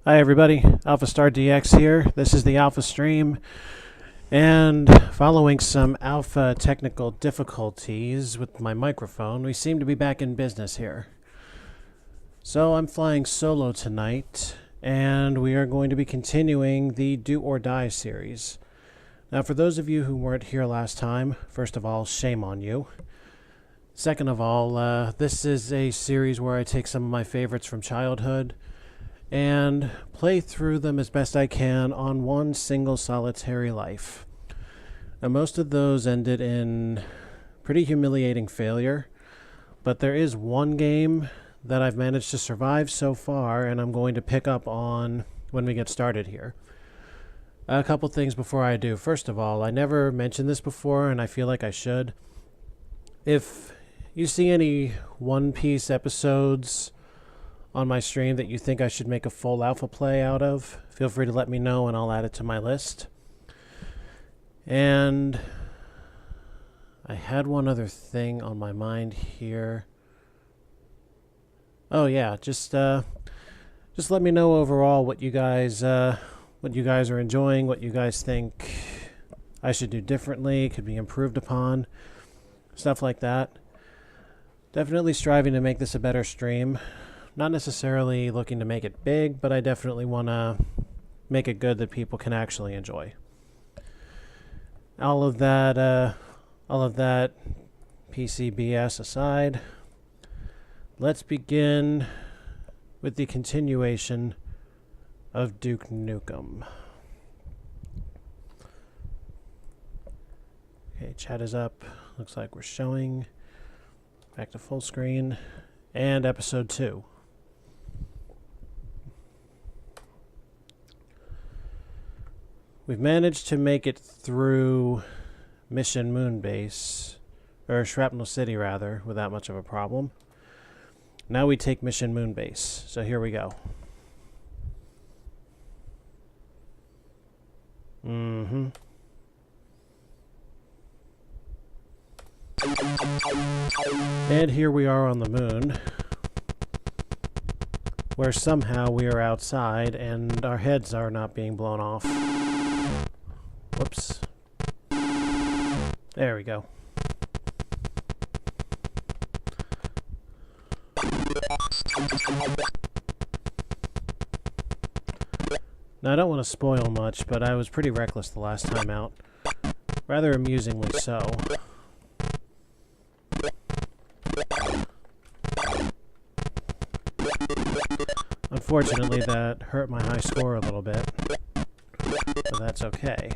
Hi everybody, AlphaStarDX here. This is the Alpha stream, and following some alpha technical difficulties with my microphone, we seem to be back in business here. So I'm flying solo tonight, and we are going to be continuing the Do or Die series. Now, for those of you who weren't here last time, first of all, shame on you. Second of all, this is a series where I take some of my favorites from childhood and play through them as best I can on one single solitary life. Now, most of those ended in pretty humiliating failure, but there is one game that I've managed to survive so far, and I'm going to pick up on when we get started here. A couple things before I do. First of all, I never mentioned this before, and I feel like I should. If you see any One Piece episodes on my stream that you think I should make a full alpha play out of, feel free to let me know and I'll add it to my list. And I had one other thing on my mind here. Oh yeah, just let me know overall what you guys are enjoying, what you guys think I should do differently, could be improved upon, stuff like that. Definitely striving to make this a better stream. Not necessarily looking to make it big, but I definitely want to make it good that people can actually enjoy. All of that PCBS aside, let's begin with the continuation of Duke Nukem. Okay, chat is up. Looks like we're showing. Back to full screen. And episode 2. We've managed to make it through Mission Moonbase, or Shrapnel City rather, without much of a problem. Now we take Mission Moonbase, so here we go. And here we are on the moon, where somehow we are outside and our heads are not being blown off. Whoops. There we go. Now, I don't want to spoil much, but I was pretty reckless the last time out. Rather amusingly so. Unfortunately, that hurt my high score a little bit, but that's okay.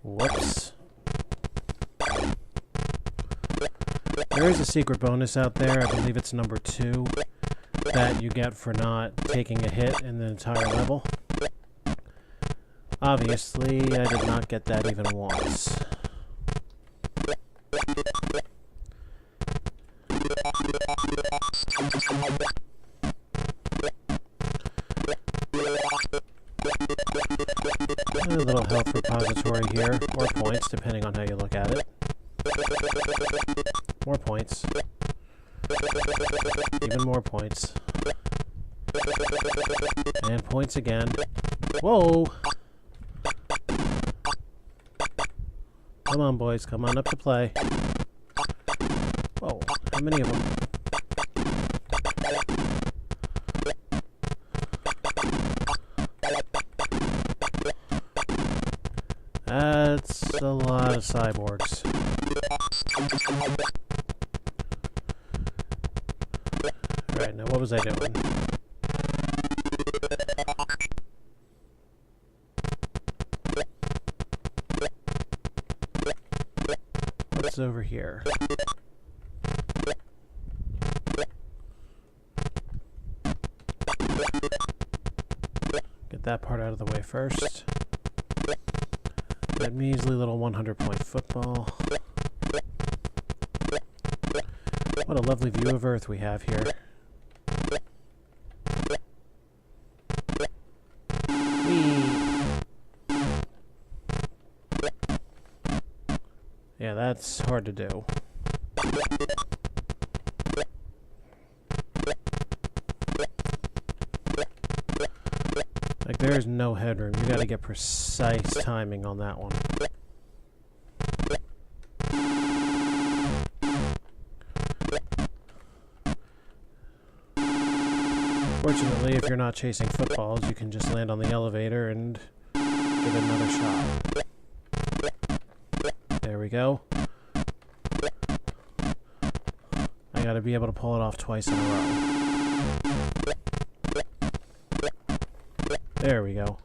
Whoops. There is a secret bonus out there, I believe it's number 2, that you get for not taking a hit in the entire level. Obviously, I did not get that even once. A little health repository here, or points, depending on how you look at it. More points. Even more points. And points again. Whoa! Come on, boys. Come on up to play. Whoa. How many of them? That's a lot of cyborgs. Alright, now what was I doing? What's over here? Get that part out of the way first. That measly little 100-point football. What a lovely view of Earth we have here. Whee! Yeah, that's hard to do. Like, there's no headroom. You gotta get precise timing on that one. Fortunately, if you're not chasing footballs, you can just land on the elevator and give it another shot. There we go. I gotta be able to pull it off twice in a row. There we go.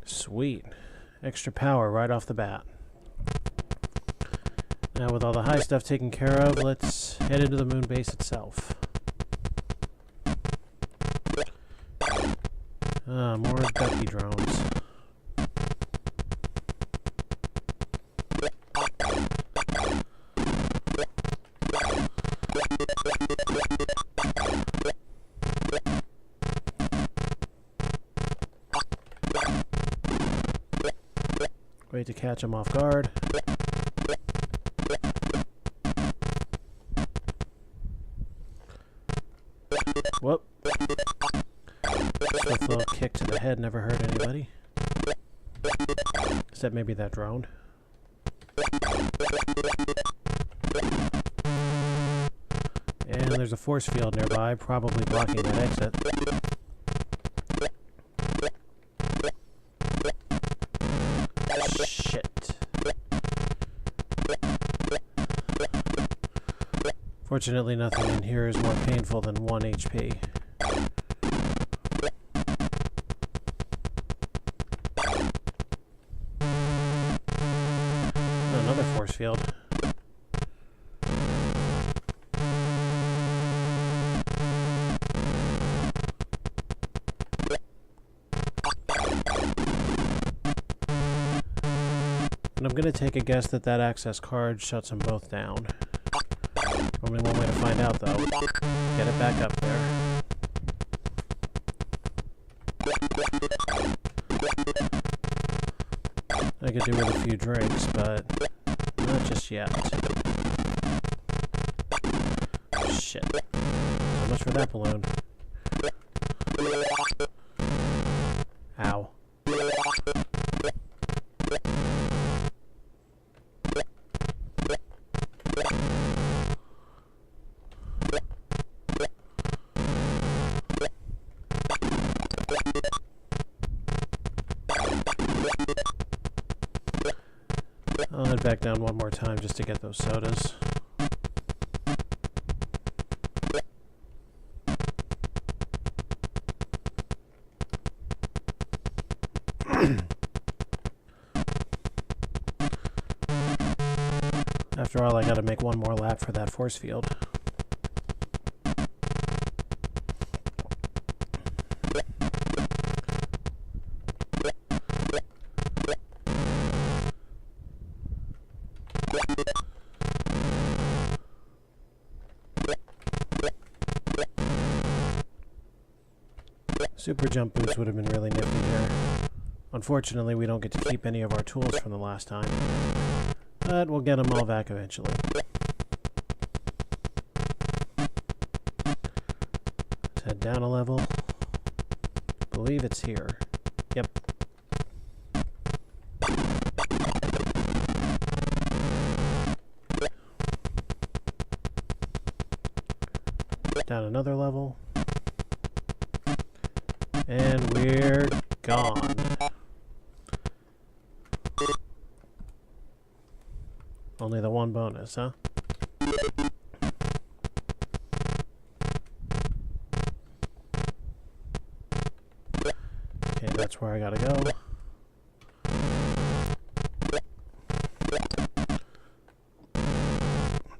Sweet. Extra power right off the bat. Now with all the high stuff taken care of, let's head into the moon base itself. More ducky drones. Wait to catch them off guard. Whoop. Swift little kick to the head never hurt anybody. Except maybe that drone. And there's a force field nearby, probably blocking that exit. Shit. Fortunately, nothing in here is more painful than 1 HP. Another force field. And I'm going to take a guess that that access card shuts them both down. Only one way to find out, though. Get it back up there. I could do with a few drinks, but not just yet. Shit. So much for that balloon. Ow. I'll head back down one more time just to get those sodas. After all, I gotta make one more lap for that force field. Super jump boots would have been really nifty here. Unfortunately, we don't get to keep any of our tools from the last time. But we'll get them all back eventually. Let's head down a level. I believe it's here. Yep. Down another level. And we're gone. Only the one bonus, huh? Okay, that's where I gotta go.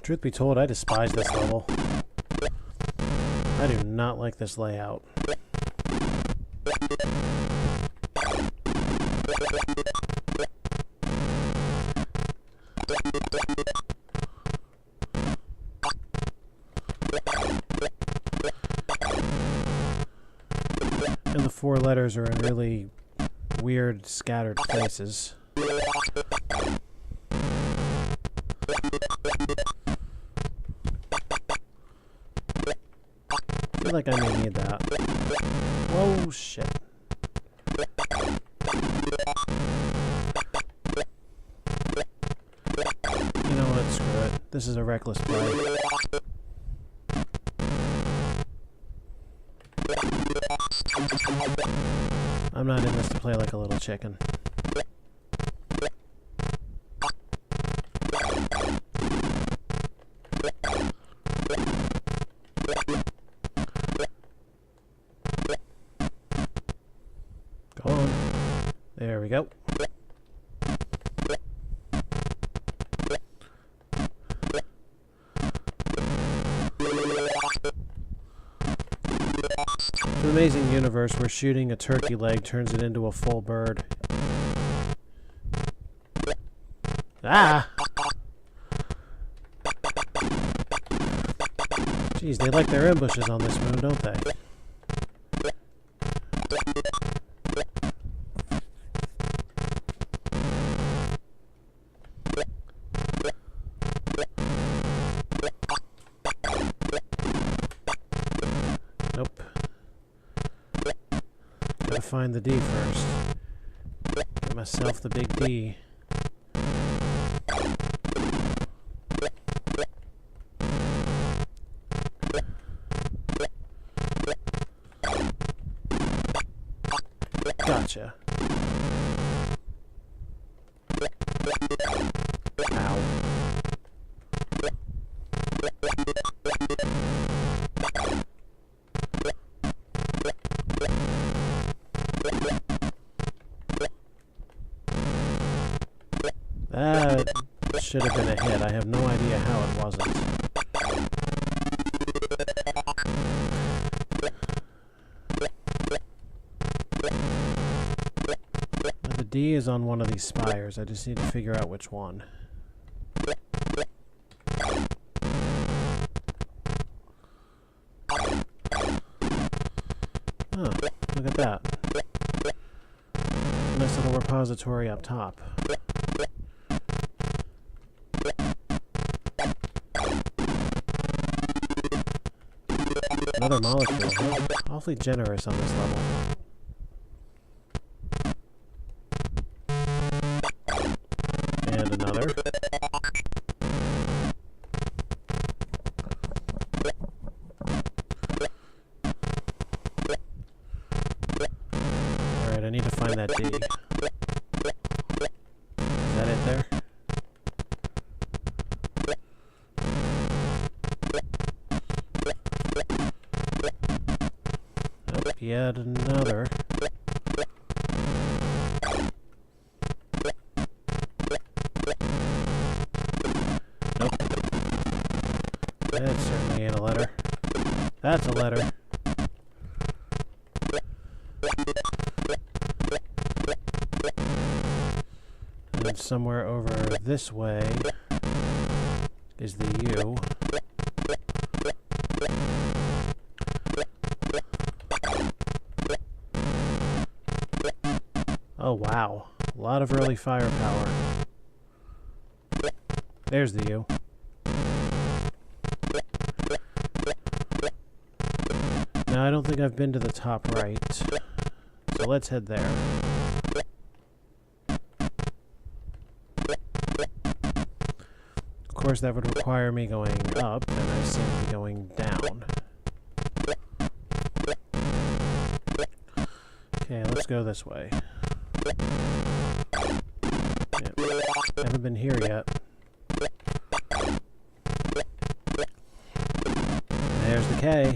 Truth be told, I despise this level. I do not like this layout. four letters are in really weird, scattered places. I feel like I may need that. Whoa, shit. You know what? Screw it. This is a reckless play. I'm not in this to play like a little chicken. Go on. There we go. It's an amazing universe where shooting a turkey leg turns it into a full bird. Ah! Jeez, they like their ambushes on this moon, don't they? Nope. Gotta find the D first. Get myself the big D. Gotcha. Ow. That should have been a hit. I have no idea how it wasn't. Now the D is on one of these spires. I just need to figure out which one. Oh, look at that. Nice little repository up top. Another molecule, huh? Awfully generous on this level. And another. Alright, I need to find that D. Is that it there? Nope, yet another. Nope. That certainly ain't a letter. That's a letter. And somewhere over this way is the U. Oh wow, a lot of early firepower. There's the U. Now I don't think I've been to the top right, so let's head there. Of course that would require me going up, and I seem to be going down. Okay, let's go this way. Yep. Haven't been here yet. There's the K.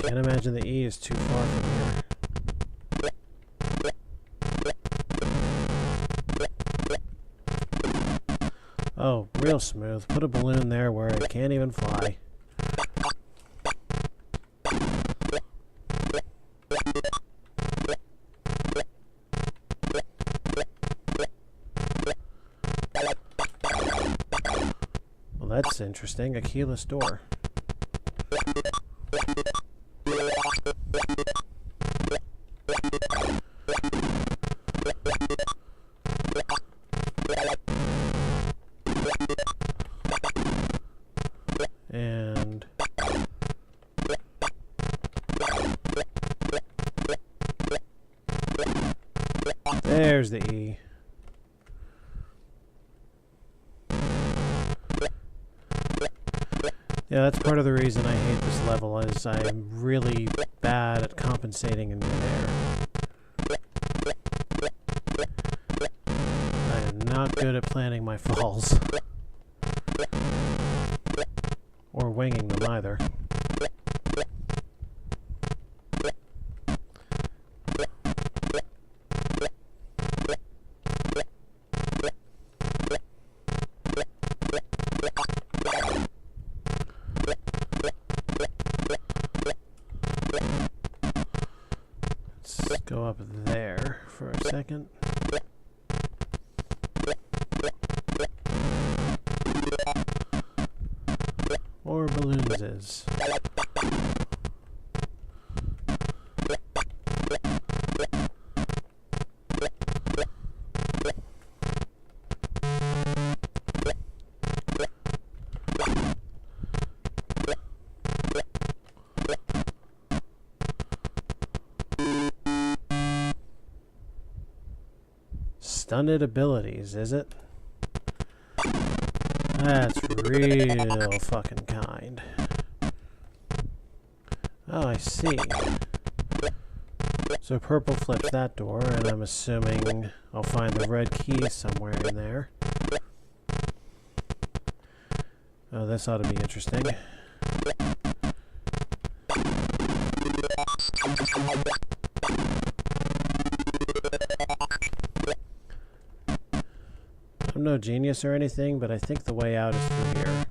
Can't imagine the E is too far from here. Oh, really? real smooth. Put a balloon there where it can't even fly. Well, that's interesting. A keyless door. And there's the E. Yeah, that's part of the reason I hate this level, is I'm really bad at compensating in midair. I am not good at planning my falls. Or winging them either. Let's go up there for a second. More balloons is. Stunted abilities, is it? That's real fucking kind. Oh, I see. So purple flips that door, and I'm assuming I'll find the red key somewhere in there. Oh, this ought to be interesting. I'm no genius or anything, but I think the way out is through here.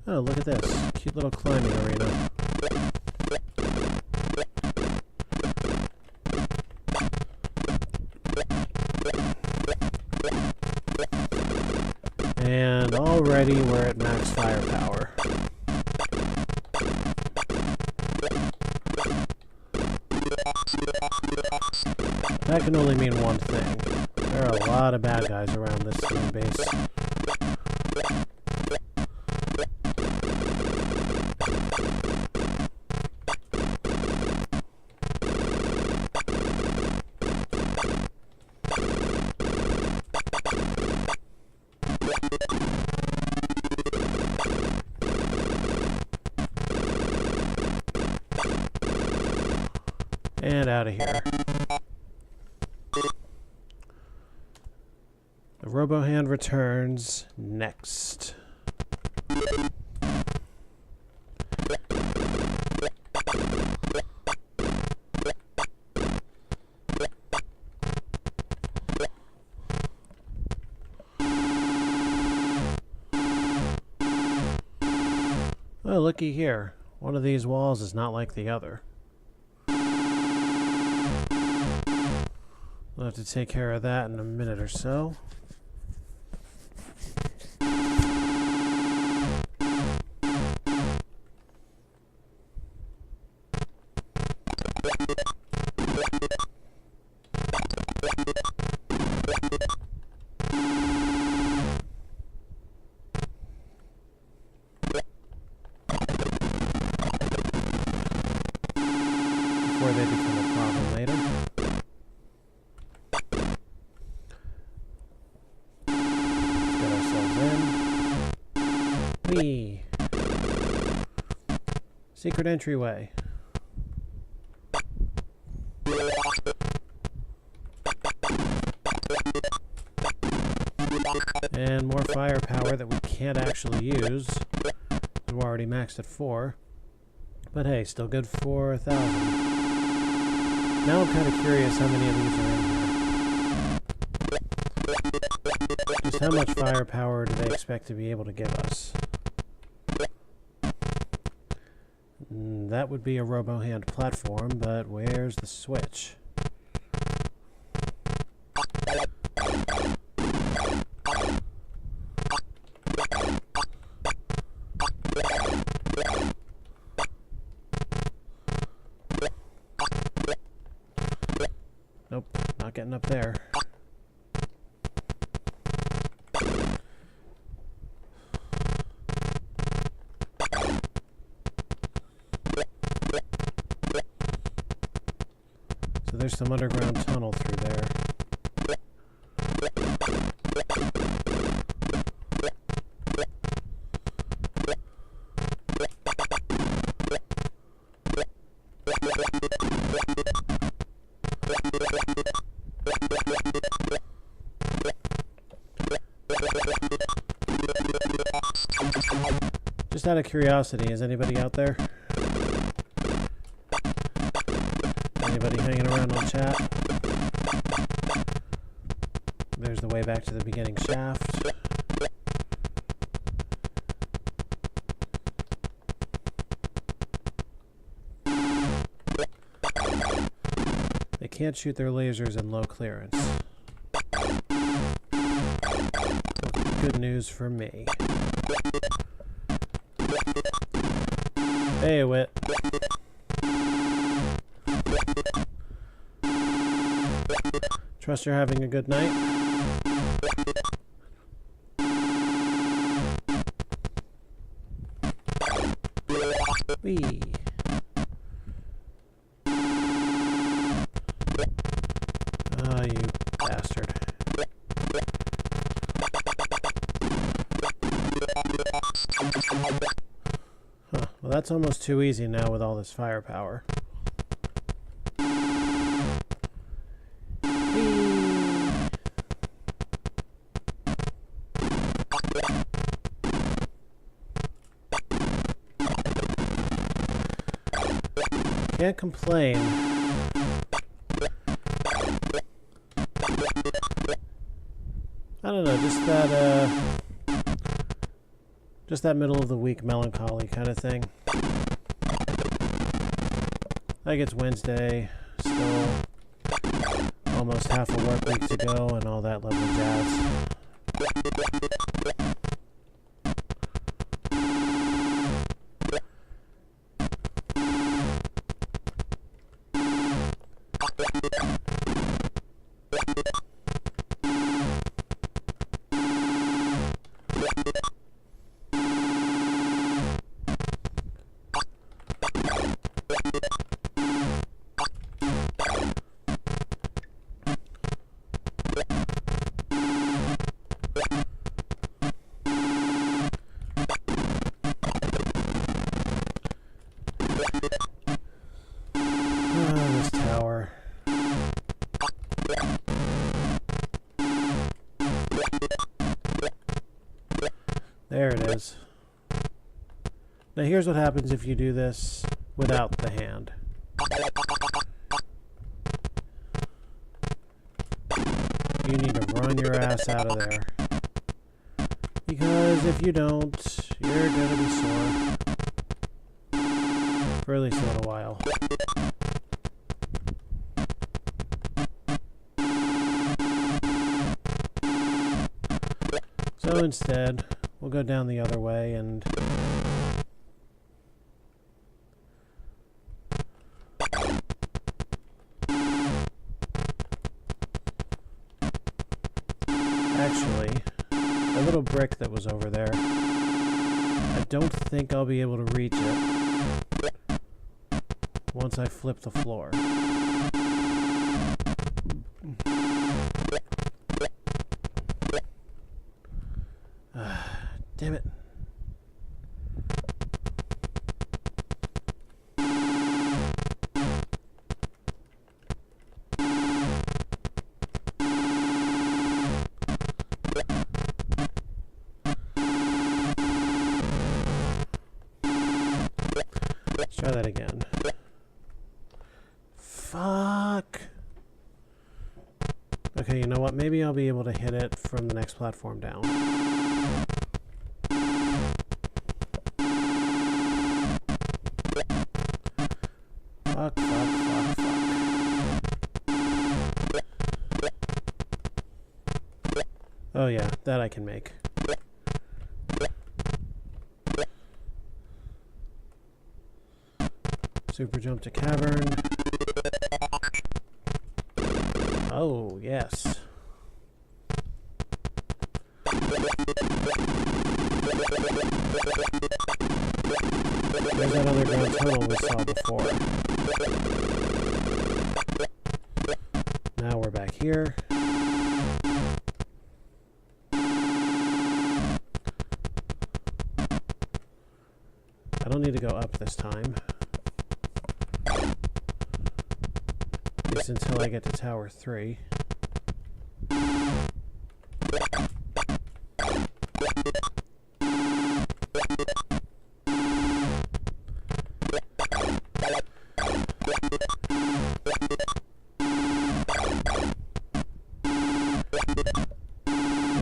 Oh, look at this. Cute little climbing arena. And already we're at max firepower. That can only mean one thing. There are a lot of bad guys around this moon base. And out of here. The RoboHand returns next. Oh, looky here. One of these walls is not like the other. We'll have to take care of that in a minute or so. Before they become a problem later. Whee! Secret entryway. And more firepower that we can't actually use. We're already maxed at 4. But hey, still good for 1,000. Now I'm kind of curious how many of these are in here. Just how much firepower do they expect to be able to give us? That would be a RoboHand platform, but where's the switch? Nope, not getting up there. So there's some underground tunnel through there. Just out of curiosity, is anybody out there? Anybody hanging around on chat? There's the way back to the beginning shaft. They can't shoot their lasers in low clearance. Good news for me. Hey, Wit. Trust you're having a good night. Whee. Oh, you bastard. Huh. Well, that's almost too easy now with all this firepower. Can't complain. I don't know, just that middle of the week melancholy kind of thing. Like it's Wednesday, still almost half a work week to go and all that lovely jazz. This tower. There it is. Now here's what happens if you do this without the hand. You need to run your ass out of there. Because if you don't, you're gonna be sore. For at least a little while. So instead, we'll go down the other way and actually, the little brick that was over there, I don't think I'll be able to reach it once I flip the floor. Damn it. Let's try that again. Fuck. Okay, Okay, you know what? Maybe I'll be able to hit it from the next platform down. Fuck. Oh yeah, that I can make. Super jump to cavern. Oh, yes. There's that underground tunnel we saw before. Now we're back here. I don't need to go up this time. At least until I get to Tower 3.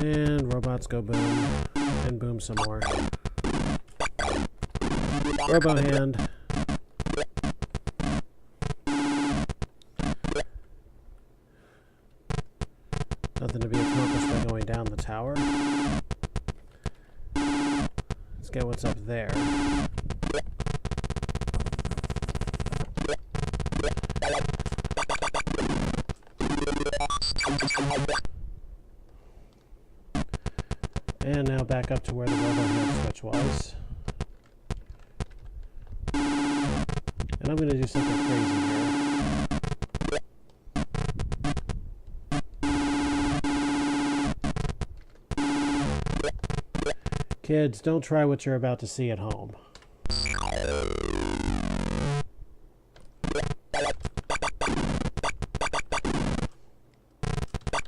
And robots go boom. And boom some more. Robo hand. Nothing to be accomplished by going down the tower. Let's get what's up there. And now back up to where the robo hand switch was. And I'm going to do something crazy here. Kids, don't try what you're about to see at home.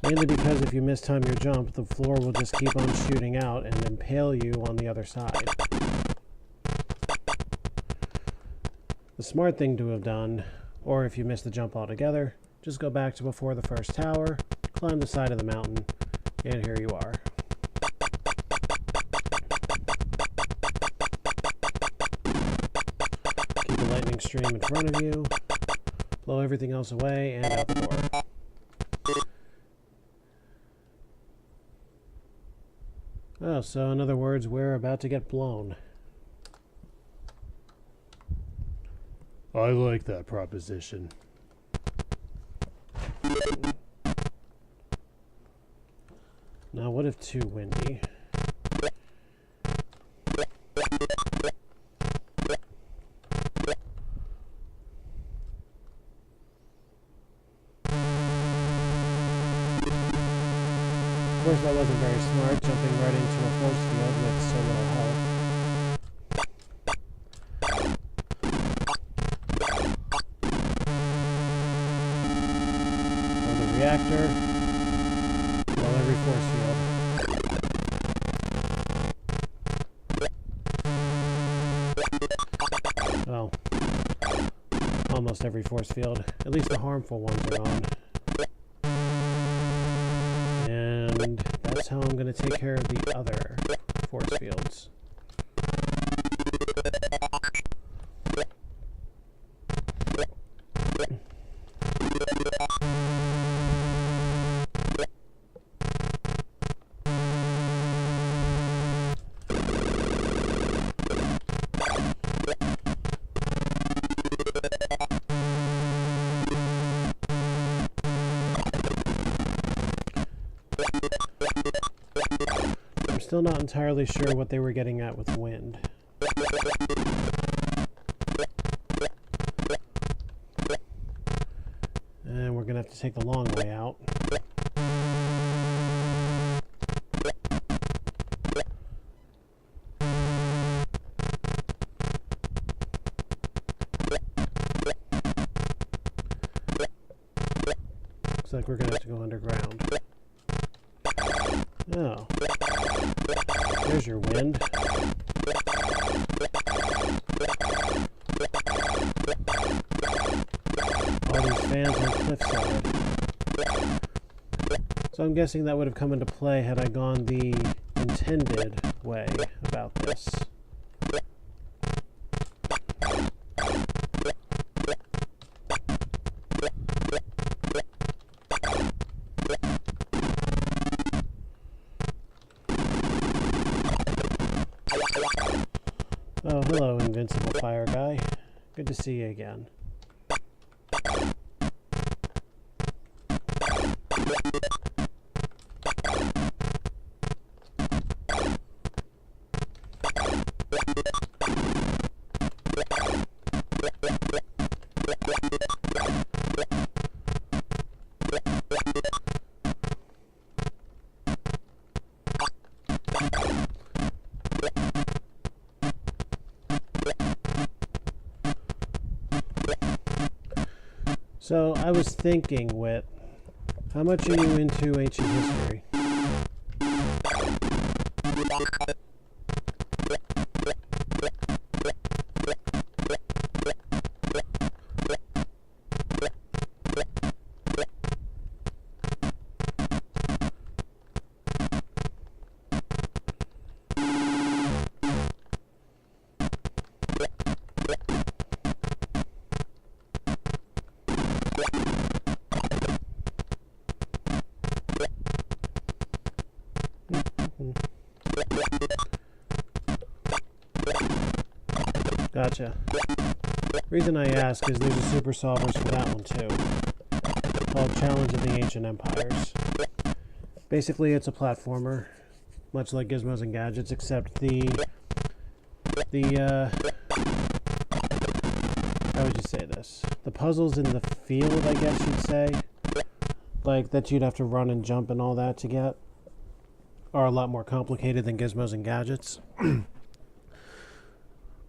Mainly because if you mistime your jump, the floor will just keep on shooting out and impale you on the other side. The smart thing to have done, or if you miss the jump altogether, just go back to before the first tower, climb the side of the mountain, and here you are. Keep the lightning stream in front of you, blow everything else away, and out the door. Oh, so in other words, we're about to get blown. I like that proposition. Now, what if too windy? Of course, that wasn't very smart, jumping right into a force field with so little health. Or the reactor. Well, every force field. Well, almost every force field. At least the harmful ones are gone. And that's how I'm going to take care of the other force fields. I'm still not entirely sure what they were getting at with wind. And we're going to have to take the long way out. Looks like we're going to have to go underground. Oh. There's your wind. All these fans on cliffside. So I'm guessing that would have come into play had I gone the intended way about this. Oh, hello, Invincible Fire Guy. Good to see you again. So I was thinking, Wit, how much are you into ancient history? Gotcha. Reason I ask is there's a Super Solvers for that one too, called Challenge of the Ancient Empires. Basically, it's a platformer, much like Gizmos and Gadgets, except how would you say this? The puzzles in the field, I guess you'd say, like that you'd have to run and jump and all that to get, are a lot more complicated than Gizmos and Gadgets.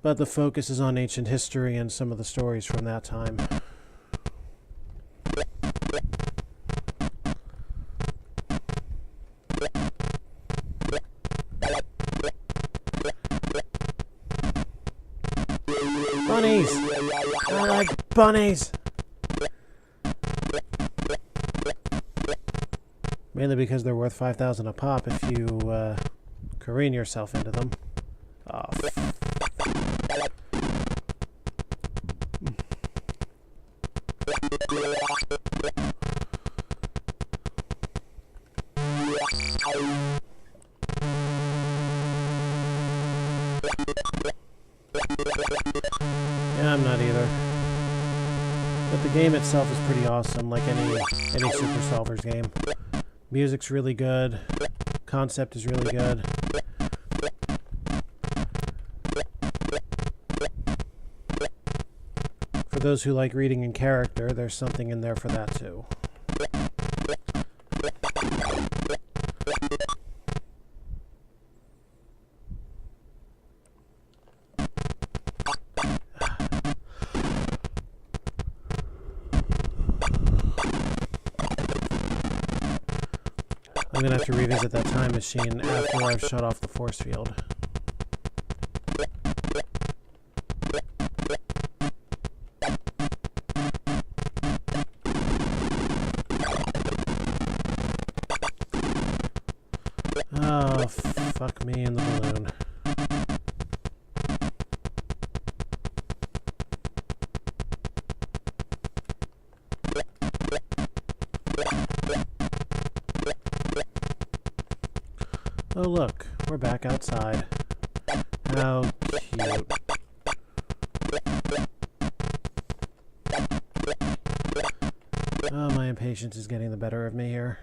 But the focus is on ancient history and some of the stories from that time. Bunnies! I like bunnies! Mainly because they're worth 5,000 a pop if you careen yourself into them. Oh, yeah, I'm not either. But the game itself is pretty awesome, like any Super Solvers game. Music's really good. Concept is really good. For those who like reading in character, there's something in there for that too. I'm gonna have to revisit that time machine after I've shut off the force field. Oh, fuck me in the balloon. Oh look, we're back outside. How cute. Oh, my impatience is getting the better of me here.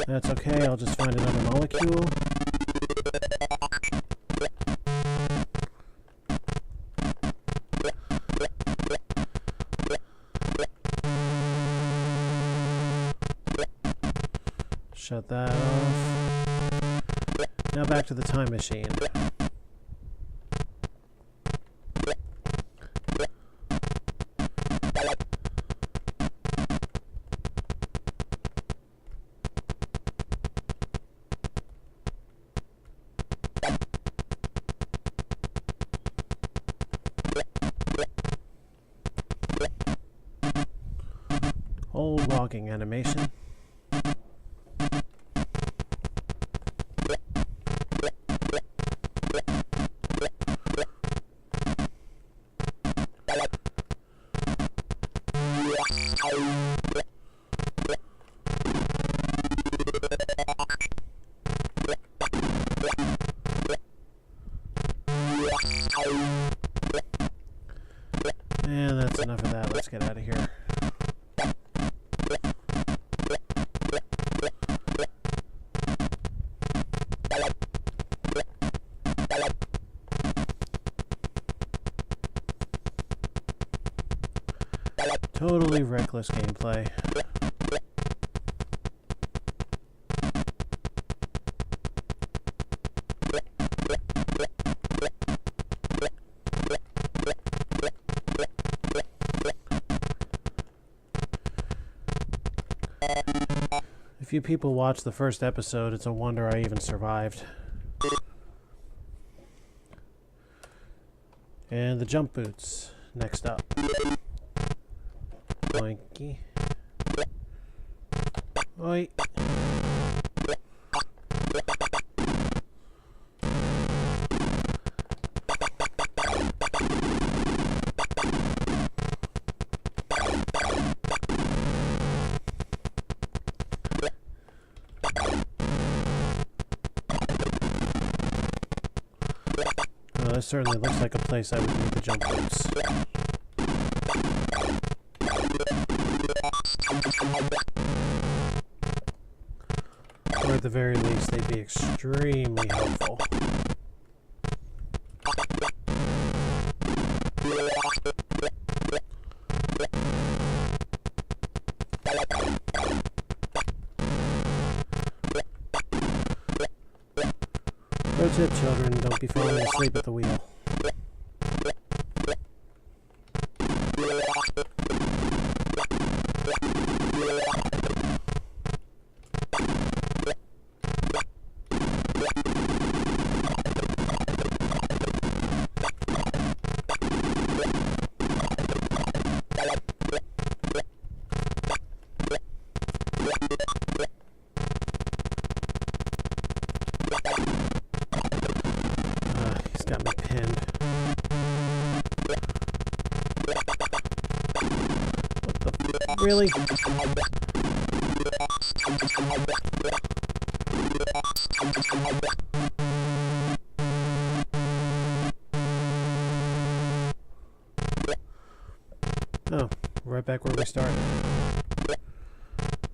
That's okay, I'll just find another molecule. Shut that off. Now back to the time machine. Old walking animation. And that's enough of that. Let's get out of here. Totally reckless gameplay. If you people watched the first episode, it's a wonder I even survived. And the jump boots, next up. Boinky. Oi. Well, this certainly looks like a place I would need the jump boots. Or at the very least, they'd be extremely helpful. Pro tip, children, don't be falling asleep at the wheel. He's got me pinned. What the? Really? Oh, right back where we started.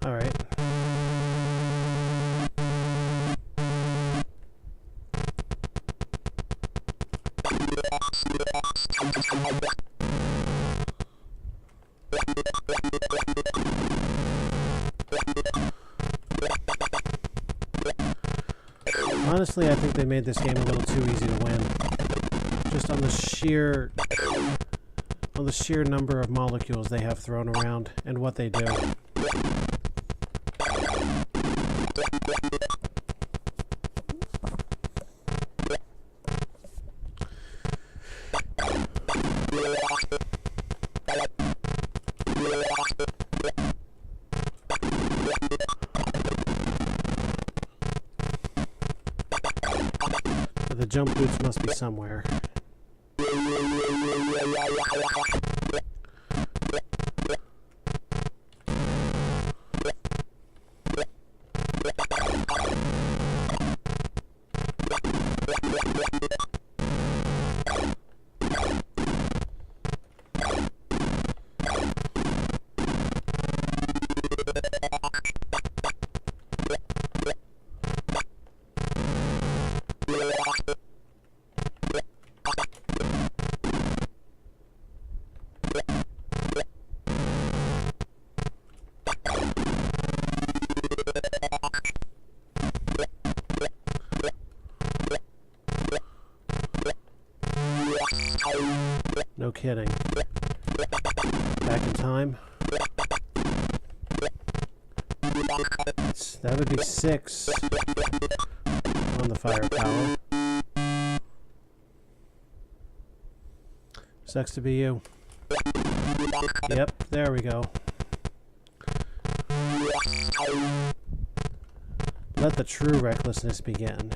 All right. Honestly, I think they made this game a little too easy to win. Just on the sheer number of molecules they have thrown around and what they do. The jump boots must be somewhere. No kidding. Back in time. That would be 6 on the firepower. Sucks to be you. Yep, there we go. Let the true recklessness begin.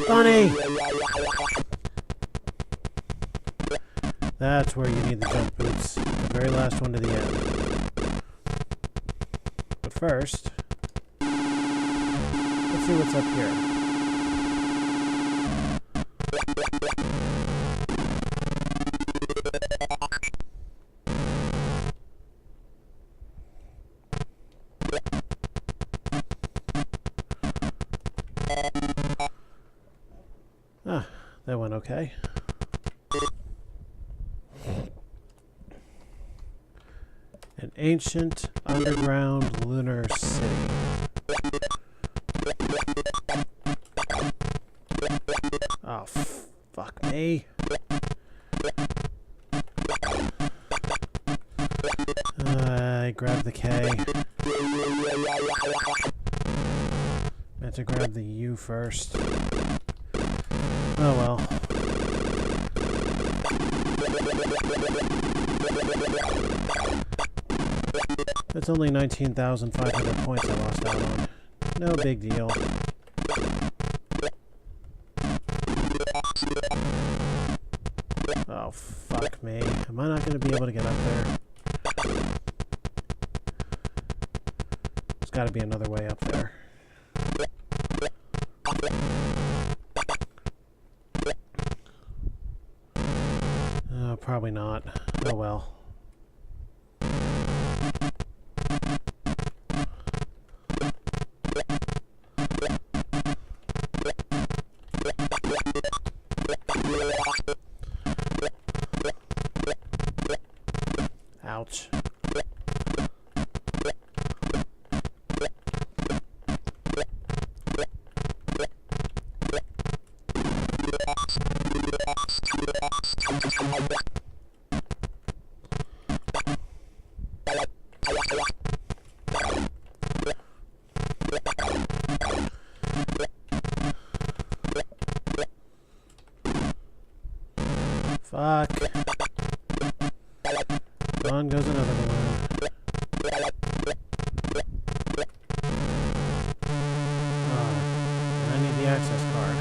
Bunny! That's where you need the jump boots. The very last one to the end. But first, let's see what's up here. Ah, that went okay. An ancient underground lunar city. Oh, fuck me. I grabbed the K. Meant to grab the U first. Oh well. It's only 19,500 points I lost out on. No big deal. Oh, fuck me. Am I not going to be able to get up there? There's got to be another way up there. Probably not. Oh well. Ouch. Fuck. On goes another one. Oh, and I need the access card.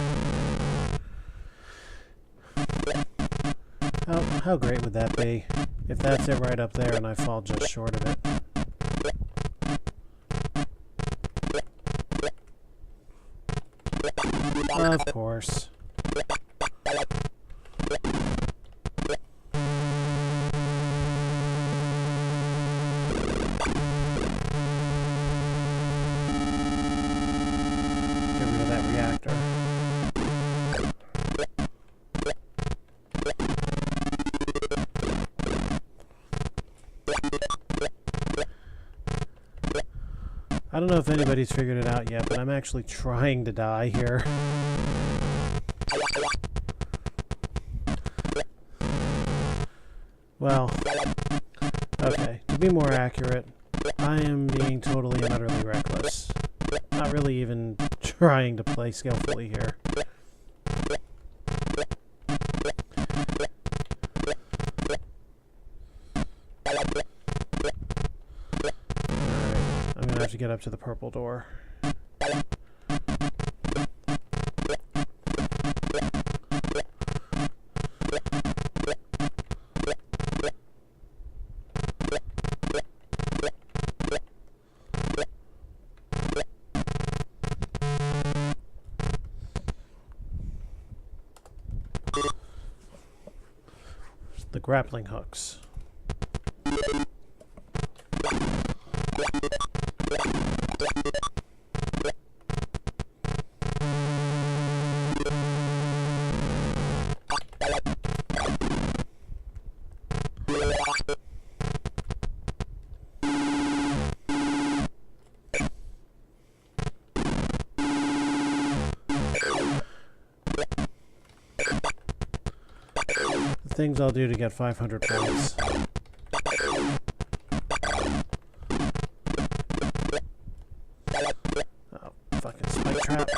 How great would that be if that's it right up there and I fall just short of it? Of course. I don't know if anybody's figured it out yet, but I'm actually trying to die here. Well, okay, to be more accurate, I am being totally and utterly reckless. Not really even trying to play skillfully here. Alright, I'm gonna have to get up to the purple door. the grappling hooks. Things I'll do to get 500 points. Oh, fucking spike trap.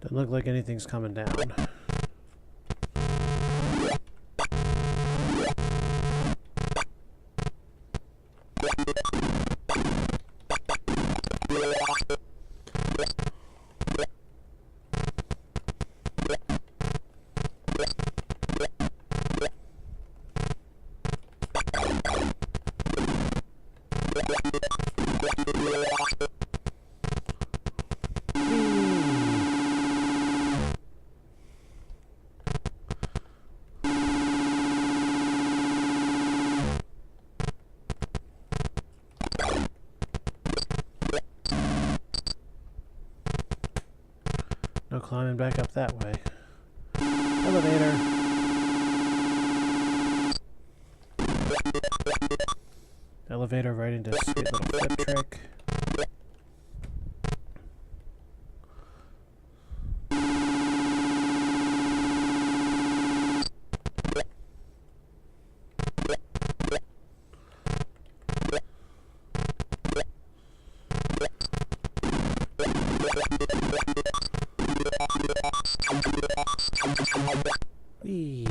Doesn't look like anything's coming down. No climbing back up that way. Elevator. Elevator right into a sweet little flip trick. Whee.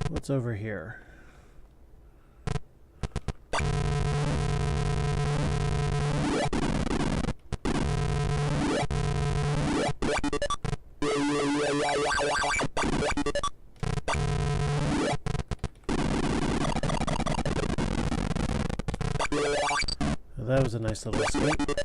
What's over here? That was a nice little escape.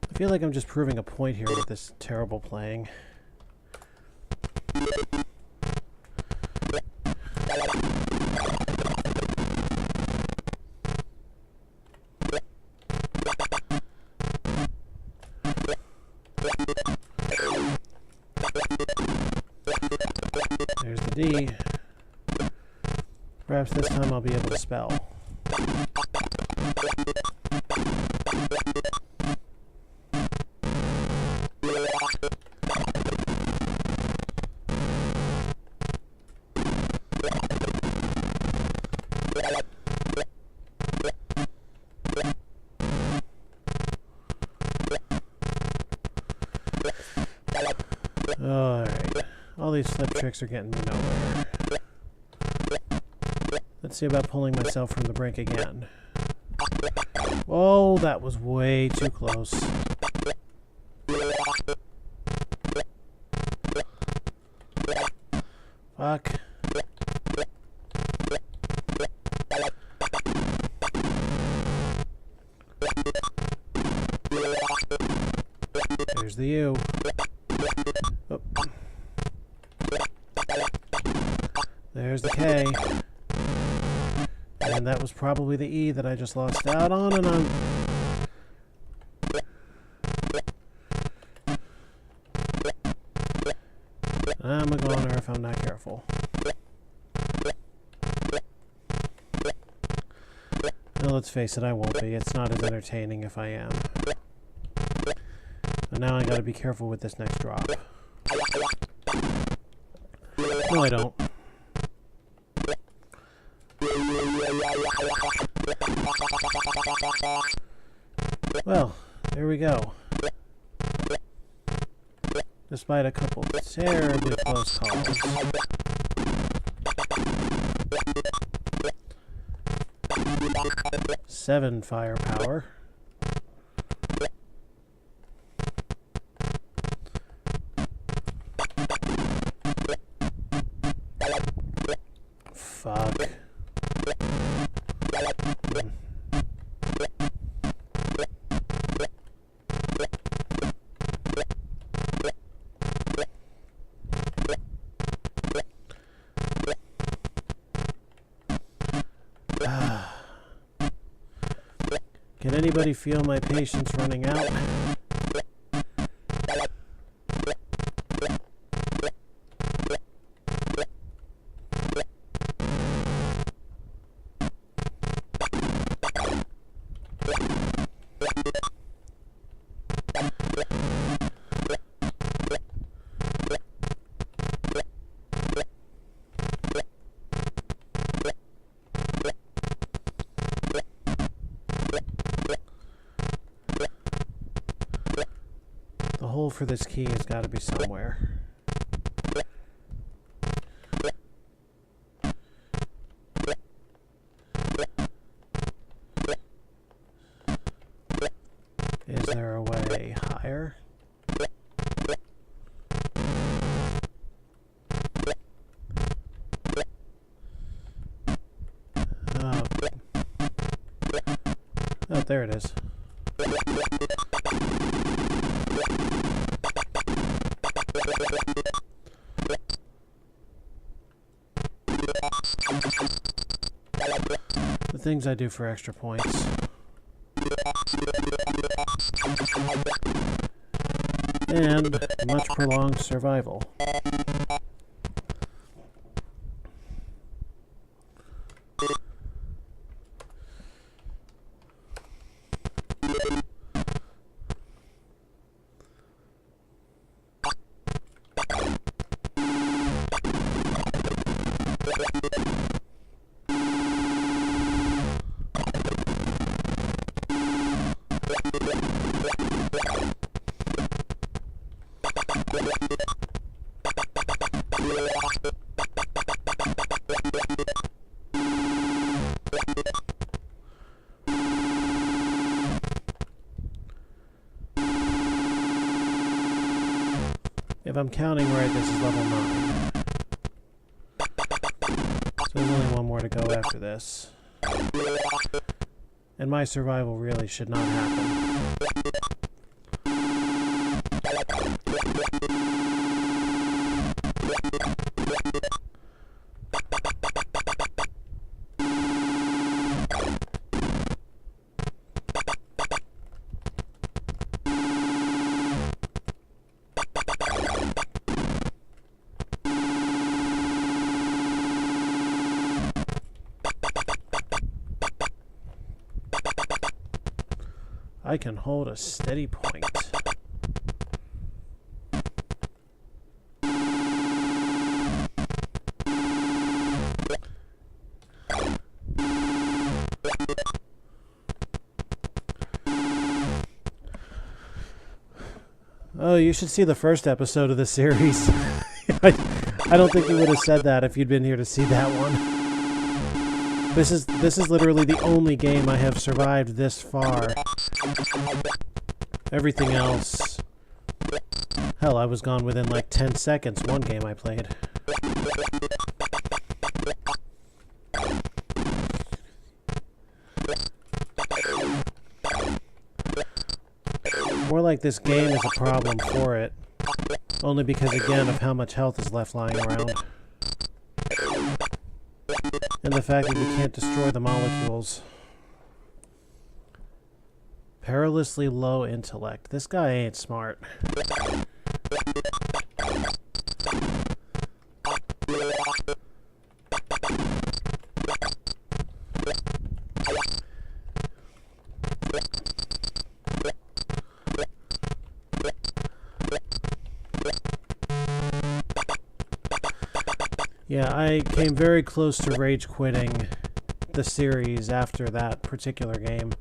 I feel like I'm just proving a point here with this terrible playing. There's the D. Perhaps this time I'll be able to spell. Alright. All these flip tricks are getting me nowhere. Let's see about pulling myself from the brink again. Oh, that was way too close. Fuck. There's the U. Oh. There's the K. And that was probably the E that I just lost out on, and I'm a goner if I'm not careful. No, let's face it, I won't be. It's not as entertaining if I am. So now I gotta be careful with this next drop. No, I don't. Well, there we go. Despite a couple terribly close calls. Seven firepower. Fuck. Can anybody feel my patience running out? The hole for this key has got to be somewhere. Is there a way higher? Oh, there it is. The things I do for extra points. And much prolonged survival. If I'm counting right, this is level 9. So there's only one more to go after this. And my survival really should not happen. I can hold a steady point. Oh, you should see the first episode of the series. I don't think you would have said that if you'd been here to see that one. This is literally the only game I have survived this far. Everything else... Hell, I was gone within like 10 seconds one game I played. More like this game is a problem for it. Only because, again, of how much health is left lying around. And the fact that you can't destroy the molecules. Perilously low intellect. This guy ain't smart. Yeah, I came very close to rage quitting the series after that particular game.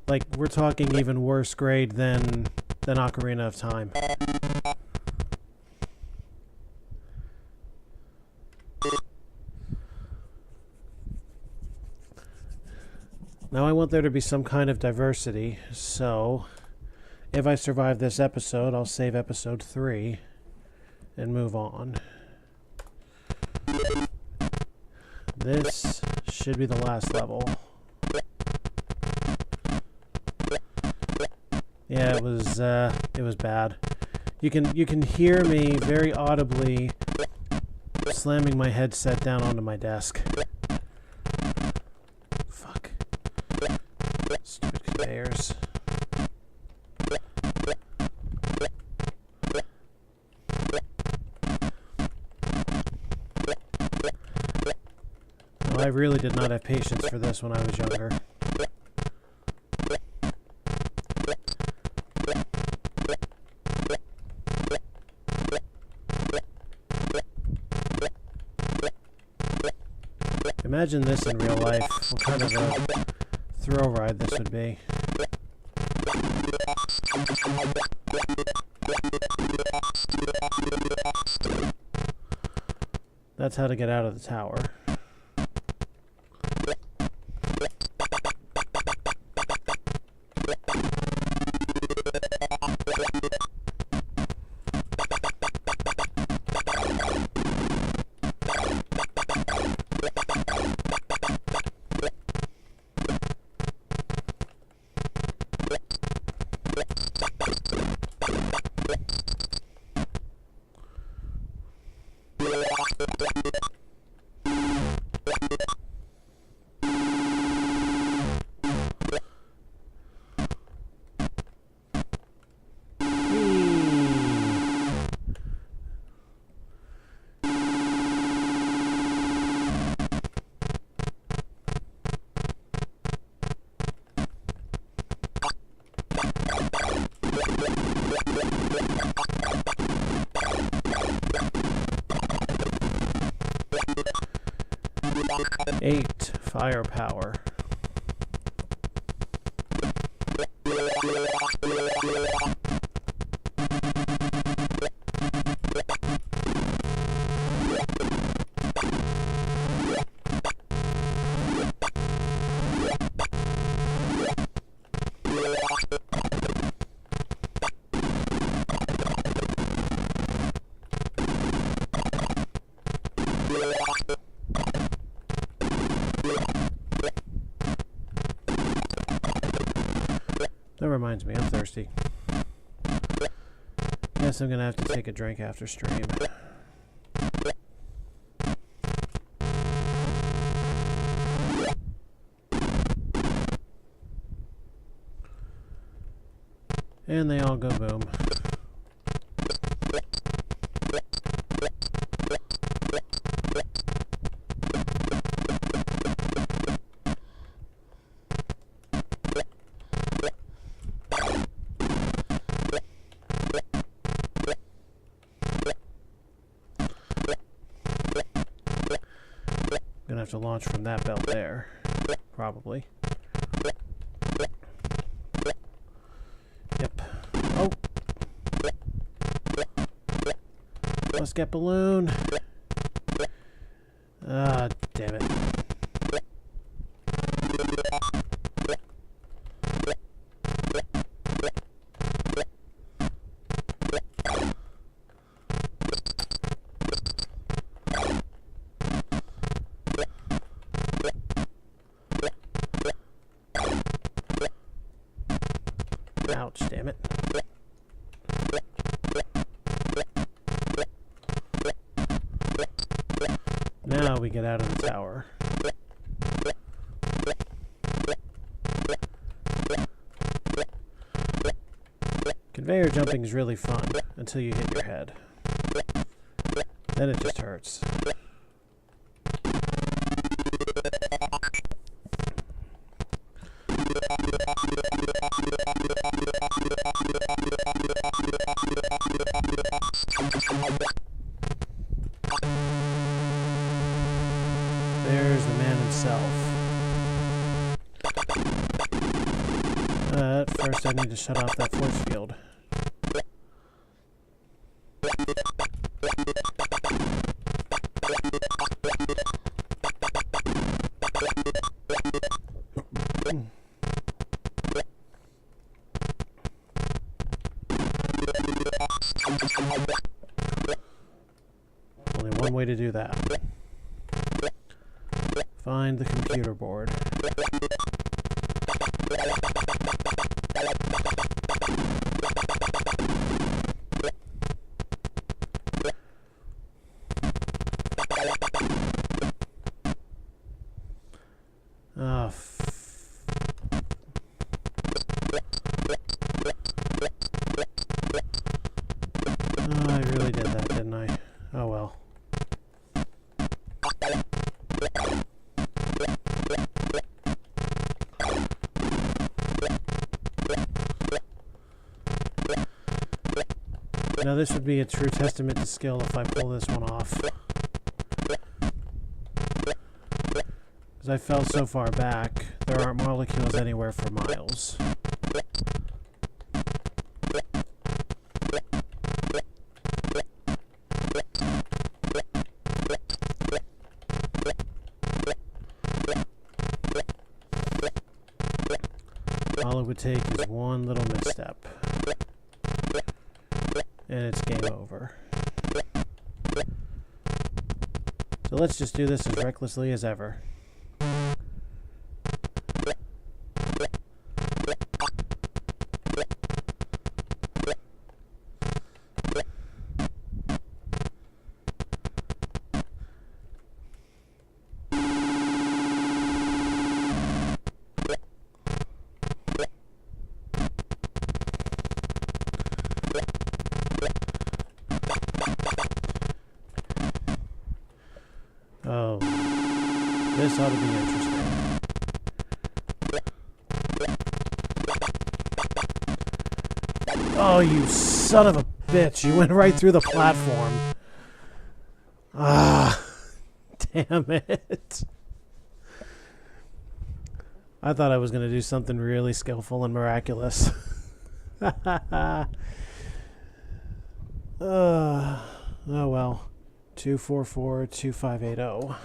Like, we're talking even worse grade than Ocarina of Time. Now I want there to be some kind of diversity, so if I survive this episode, I'll save episode 3 and move on. This should be the last level. Yeah, it was bad. You can hear me very audibly slamming my headset down onto my desk. Fuck. Stupid conveyors. No, I really did not have patience for this when I was younger. Imagine this in real life. What kind of a thrill ride this would be. That's how to get out of the tower. Eight firepower. That reminds me, I'm thirsty. Guess I'm gonna have to take a drink after stream. And they all go boom. Gonna have to launch from that belt there, probably. Yep. Oh! Let's get balloon. Ah, damn it. Ouch, damn it. Now we get out of the tower. Conveyor jumping is really fun until you hit your head. Then it just hurts. There's the man himself. First I need to shut off that force field. Only one way to do that. Find the computer board. Oh, I really did that, didn't I? Oh well. Now this would be a true testament to skill if I pull this one off. Because I fell so far back, there aren't molecules anywhere for miles. All it would take is one little misstep. And it's game over. So let's just do this as recklessly as ever. Oh, this ought to be interesting. Oh, you son of a bitch. You went right through the platform. Ah, damn it. I thought I was going to do something really skillful and miraculous. Oh well. 244-2580.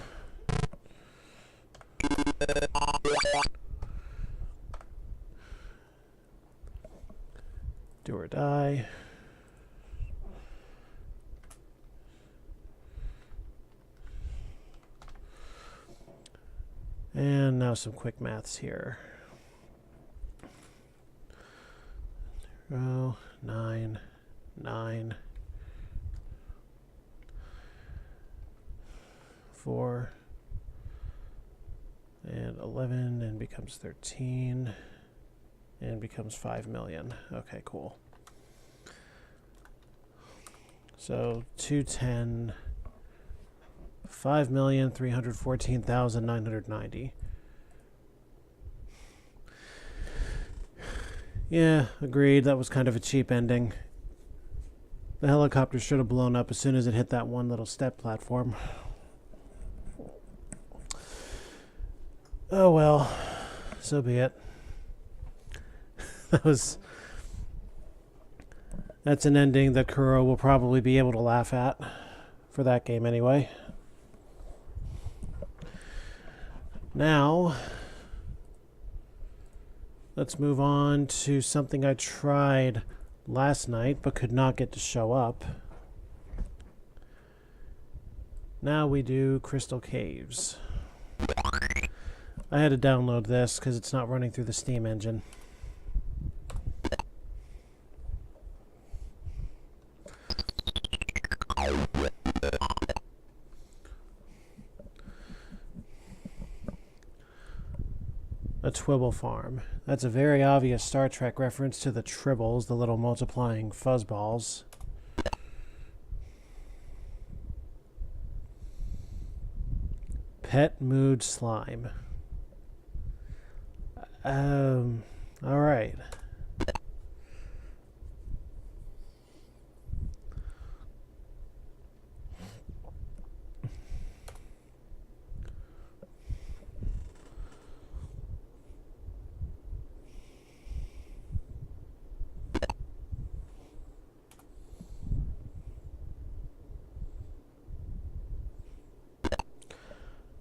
Do or die. And now some quick maths here. 0, 9, 9. 4 and 11 and becomes 13 and becomes 5 million. Okay, cool. So 210, 5,314,990. Yeah, agreed. That was kind of a cheap ending. The helicopter should have blown up as soon as it hit that one little step platform. Oh well, so be it. That's an ending that Kuro will probably be able to laugh at for that game anyway. Now, Let's move on to something I tried last night but could not get to show up. Now we do Crystal Caves. I had to download this because it's not running through the Steam engine. A Twibble farm. That's a very obvious Star Trek reference to the Tribbles, the little multiplying fuzzballs. Pet mood slime. Alright.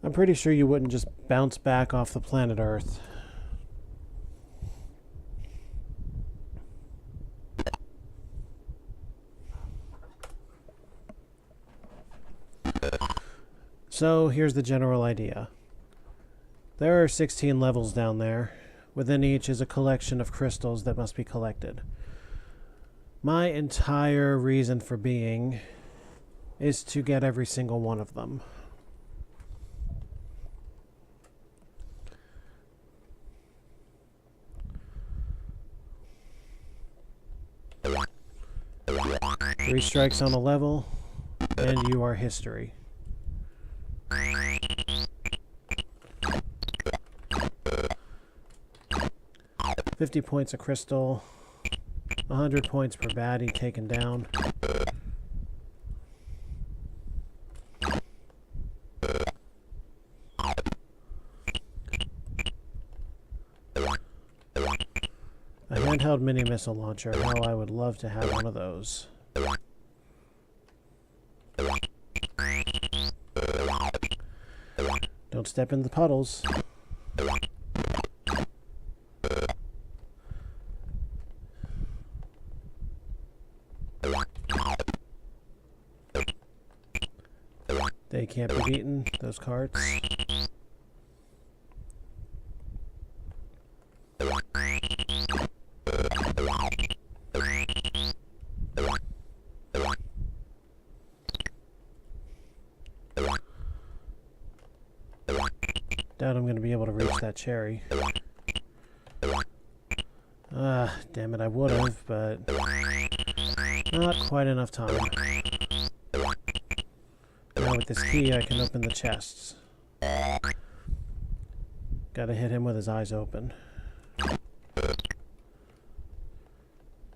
I'm pretty sure you wouldn't just bounce back off the planet Earth. So here's the general idea. There are 16 levels down there. Within each is a collection of crystals that must be collected. My entire reason for being is to get every single one of them. Three strikes on a level, and you are history. $50 points a crystal, 100 points per baddie taken down. A handheld mini missile launcher. How I would love to have one of those. Don't step in the puddles. They can't be beaten, those carts. Doubt I'm going to be able to reach that cherry. Damn it, I would have, but not quite enough time. Now with this key I can open the chests. Gotta hit him with his eyes open.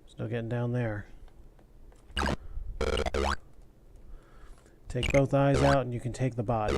Still getting down there. Take both eyes out and you can take the body.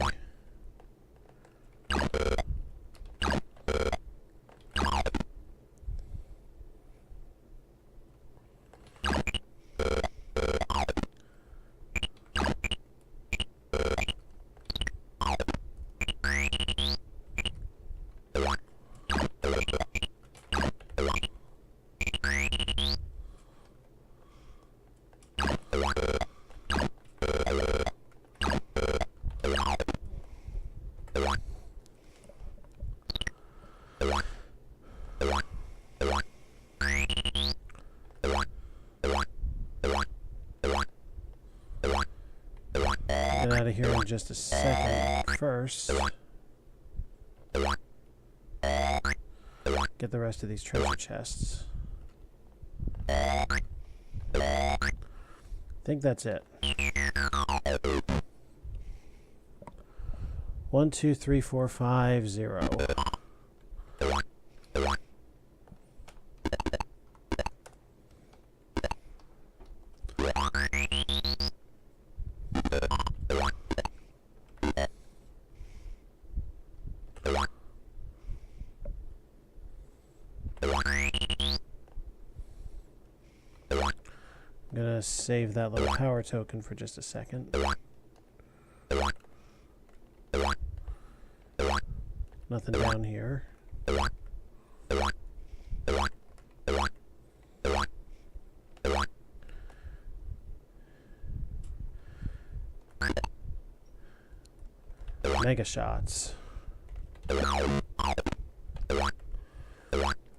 Get out of here in just a second. First, get the rest of these treasure chests. I think that's it. 1, 2, 3, 4, 5, 0. I'm gonna save that little power token for just a second. Nothing down here. Mega shots.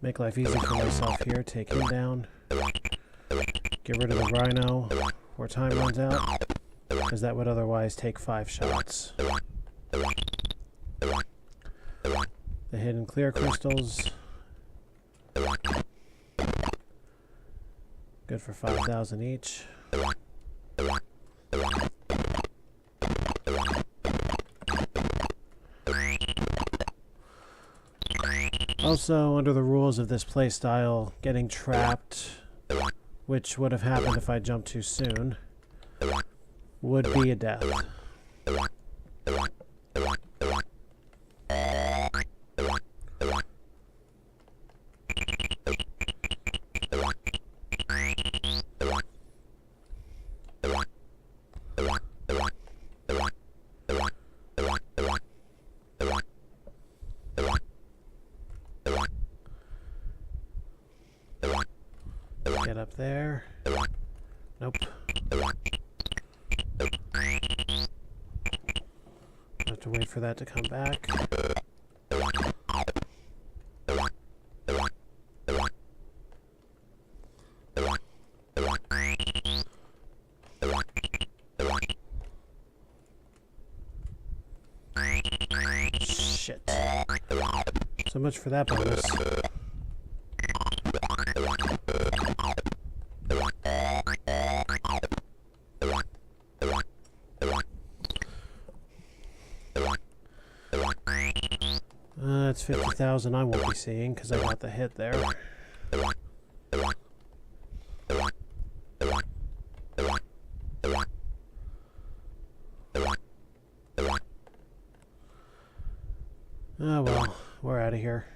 Make life easy for myself here. Take him down. Get rid of the rhino before time runs out, because that would otherwise take 5 shots. The hidden clear crystals. Good for 5,000 each. Also, under the rules of this playstyle, getting trapped, which would have happened if I jumped too soon, would be a death. Get up there. Nope. Have to wait for that to come back. Shit. So much for that bonus. That's 50,000 I won't be seeing because I got the hit there. Oh well, we're out of here.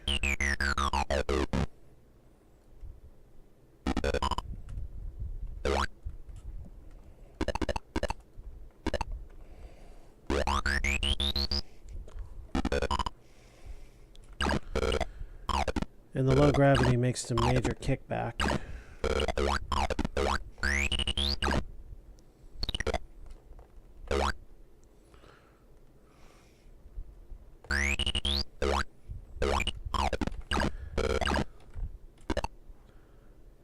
And the low gravity makes some major kickback.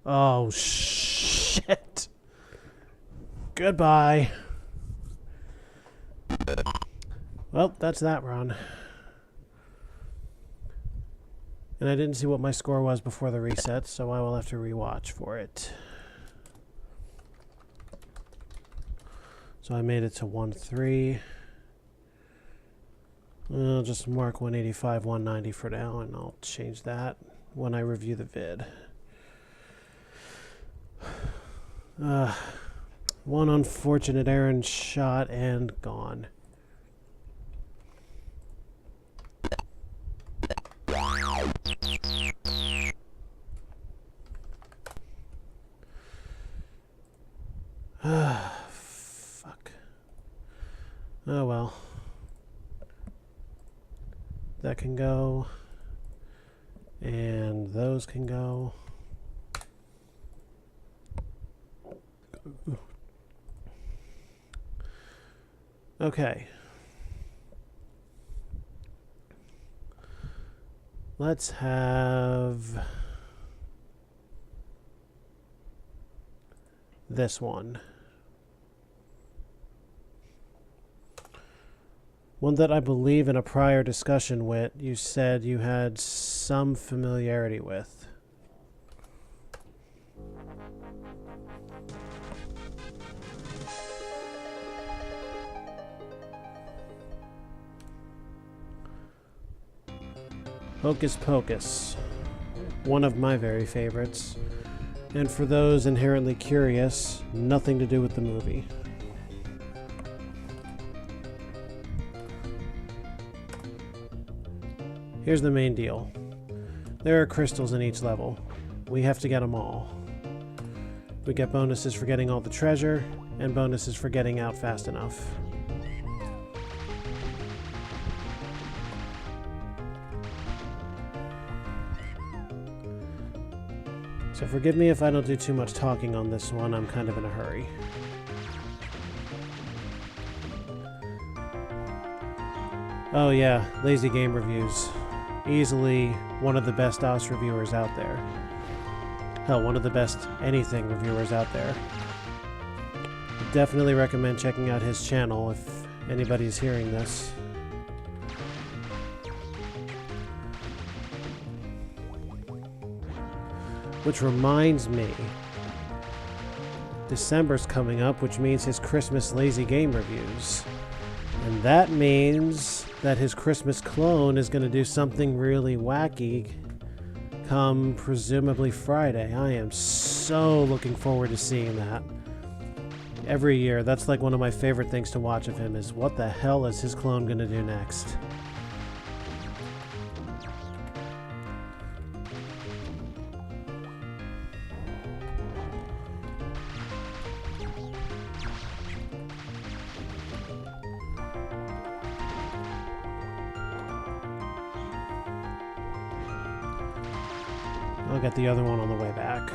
Oh, shit. Goodbye. Well, that's that run. And I didn't see what my score was before the reset, so I will have to rewatch for it. So I made it to 1-3. I'll just mark 185, 190 for now, and I'll change that when I review the vid. One unfortunate errand shot and gone. Fuck. Oh well. That can go. And those can go. Okay. Let's have this one. One that I believe in a prior discussion with, you said you had some familiarity with. Hocus Pocus, one of my very favorites, and for those inherently curious, nothing to do with the movie. Here's the main deal. There are crystals in each level. We have to get them all. We get bonuses for getting all the treasure, and bonuses for getting out fast enough. So forgive me if I don't do too much talking on this one, I'm kind of in a hurry. Oh yeah, Lazy Game Reviews. Easily one of the best DOS reviewers out there. Hell, one of the best anything reviewers out there. Definitely recommend checking out his channel if anybody's hearing this. Which reminds me, December's coming up, which means his Christmas Lazy Game Reviews. And that means that his Christmas clone is going to do something really wacky come presumably Friday. I am so looking forward to seeing that. Every year, that's like one of my favorite things to watch of him is what the hell is his clone going to do next? I'll get the other one on the way back.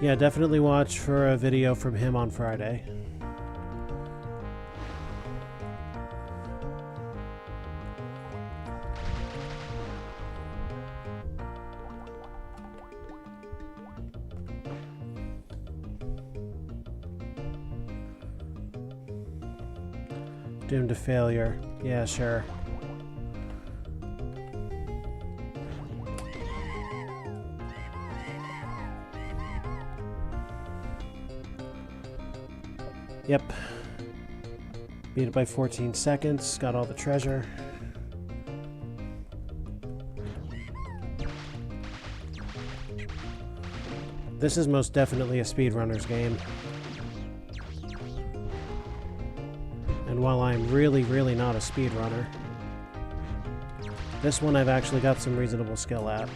Yeah, definitely watch for a video from him on Friday. Doomed to failure. Yeah, sure. Yep. Beat it by 14 seconds. Got all the treasure. This is most definitely a speedrunner's game. And while I'm really, really not a speedrunner, this one I've actually got some reasonable skill at.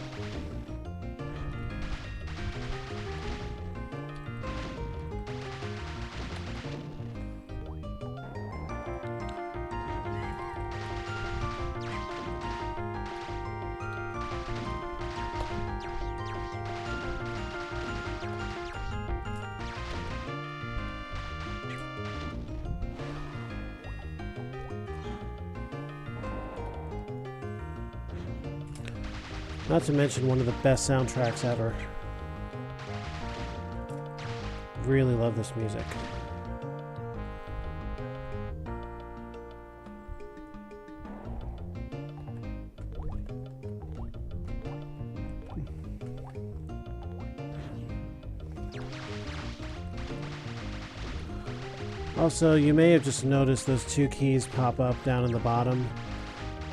Not to mention one of the best soundtracks ever. Really love this music. Also, you may have just noticed those two keys pop up down in the bottom.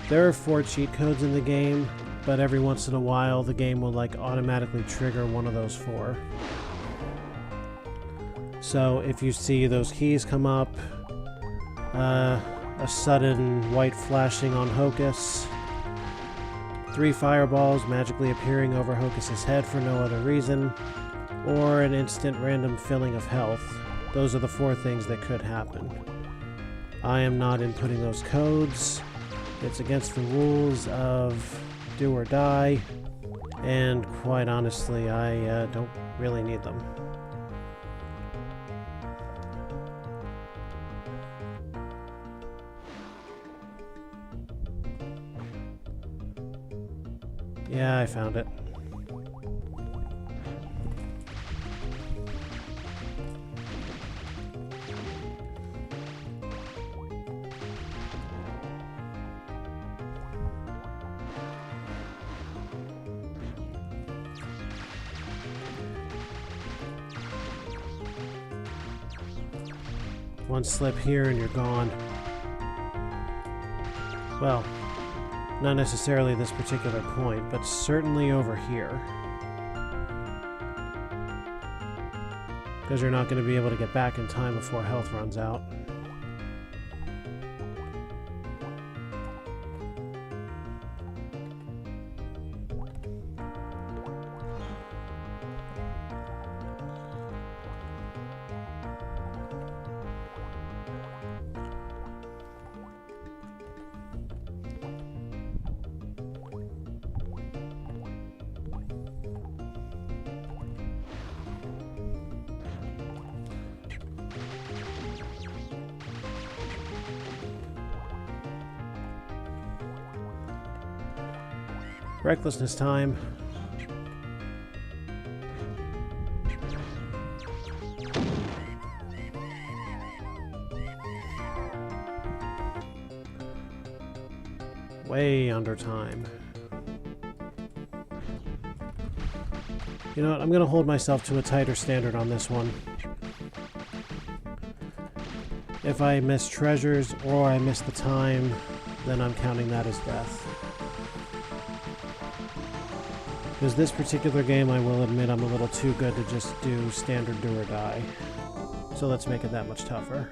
There are 4 cheat codes in the game, but every once in a while the game will like automatically trigger one of those 4. So if you see those keys come up, a sudden white flashing on Hocus, 3 fireballs magically appearing over Hocus's head for no other reason, or an instant random filling of health, those are the 4 things that could happen. I am not inputting those codes. It's against the rules of do or die, and quite honestly, I don't really need them. Yeah, I found it. One slip here and you're gone. Well, not necessarily this particular point, but certainly over here. Because you're not going to be able to get back in time before health runs out. Recklessness time. Way under time. You know what? I'm going to hold myself to a tighter standard on this one. If I miss treasures or I miss the time, then I'm counting that as death. Because this particular game, I will admit, I'm a little too good to just do standard do or die. So let's make it that much tougher.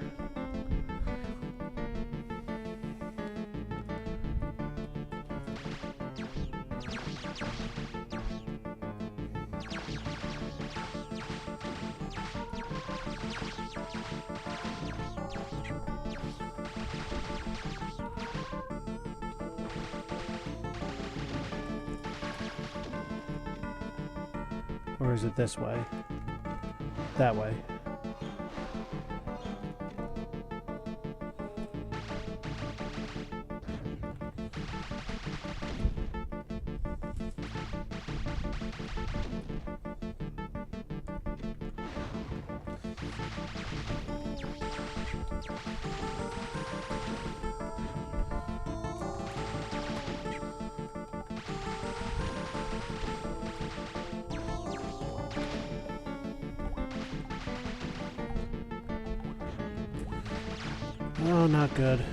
Or is it this way? That way. Oh, not good.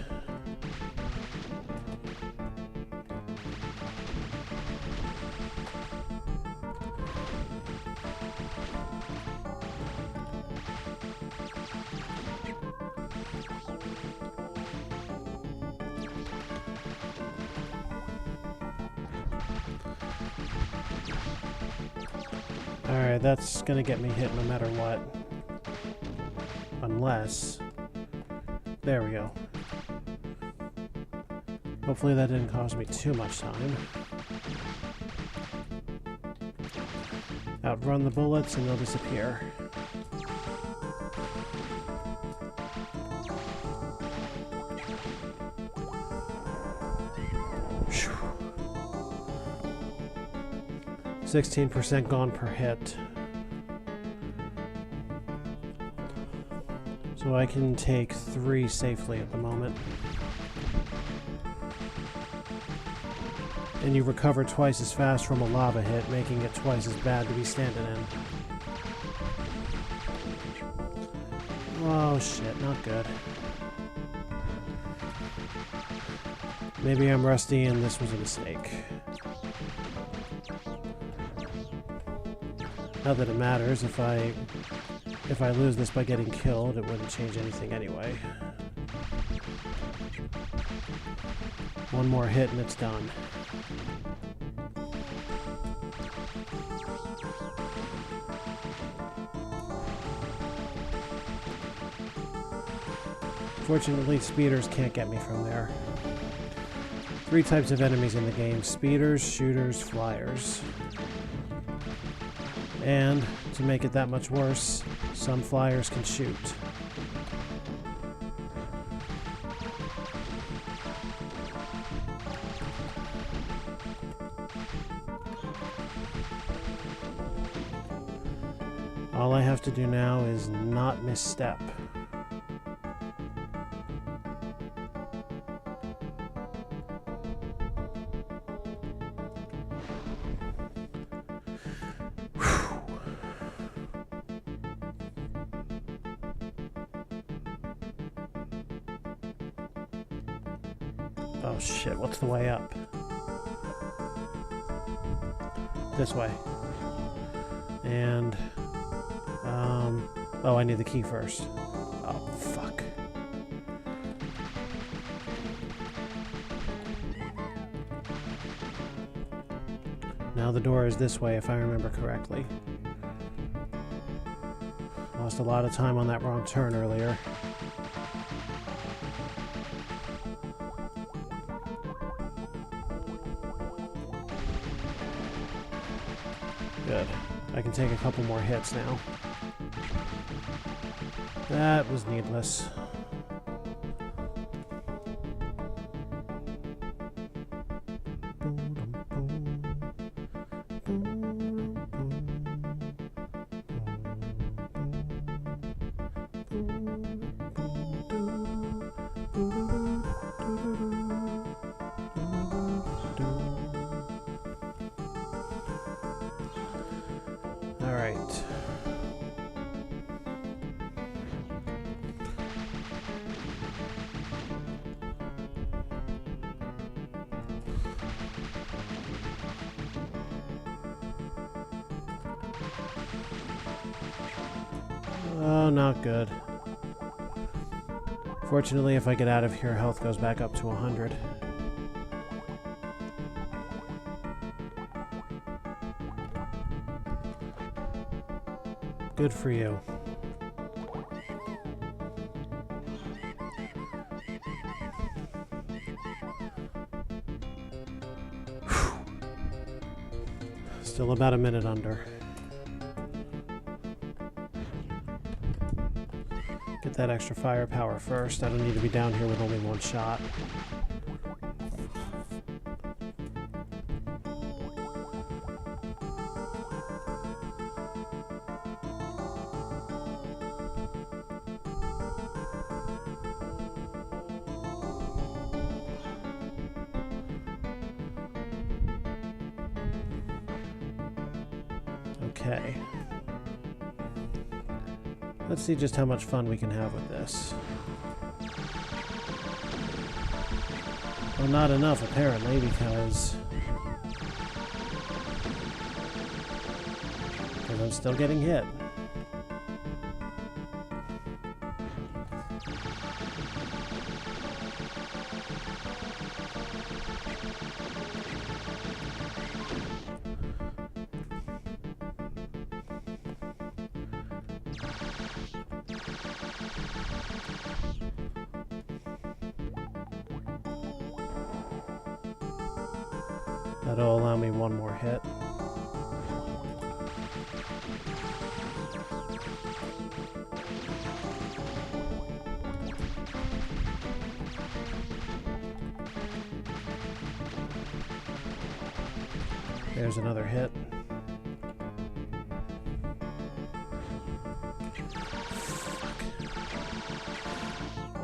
Alright, that's gonna get me hit no matter what. Unless... There we go. Hopefully that didn't cost me too much time. Outrun the bullets and they'll disappear. Whew. 16% gone per hit. So I can take 3 safely at the moment. And you recover twice as fast from a lava hit, making it twice as bad to be standing in. Oh shit, not good. Maybe I'm rusty and this was a mistake. Not that it matters. If I lose this by getting killed, it wouldn't change anything anyway. One more hit and it's done. Fortunately, speeders can't get me from there. 3 types of enemies in the game: speeders, shooters, flyers. And, to make it that much worse, some flyers can shoot. All I have to do now is not misstep. Oh shit, what's the way up? This way. And, oh, I need the key first. Oh, fuck. Now the door is this way, if I remember correctly. Lost a lot of time on that wrong turn earlier. Good. I can take a couple more hits now. That was needless. Alright. Oh, not good. Fortunately, if I get out of here, health goes back up to 100. Good for you. Still about a minute under. Get that extra firepower first. I don't need to be down here with only one shot. Okay. Let's see just how much fun we can have with this. Well, not enough apparently, because I'm still getting hit. That'll allow me one more hit. There's another hit.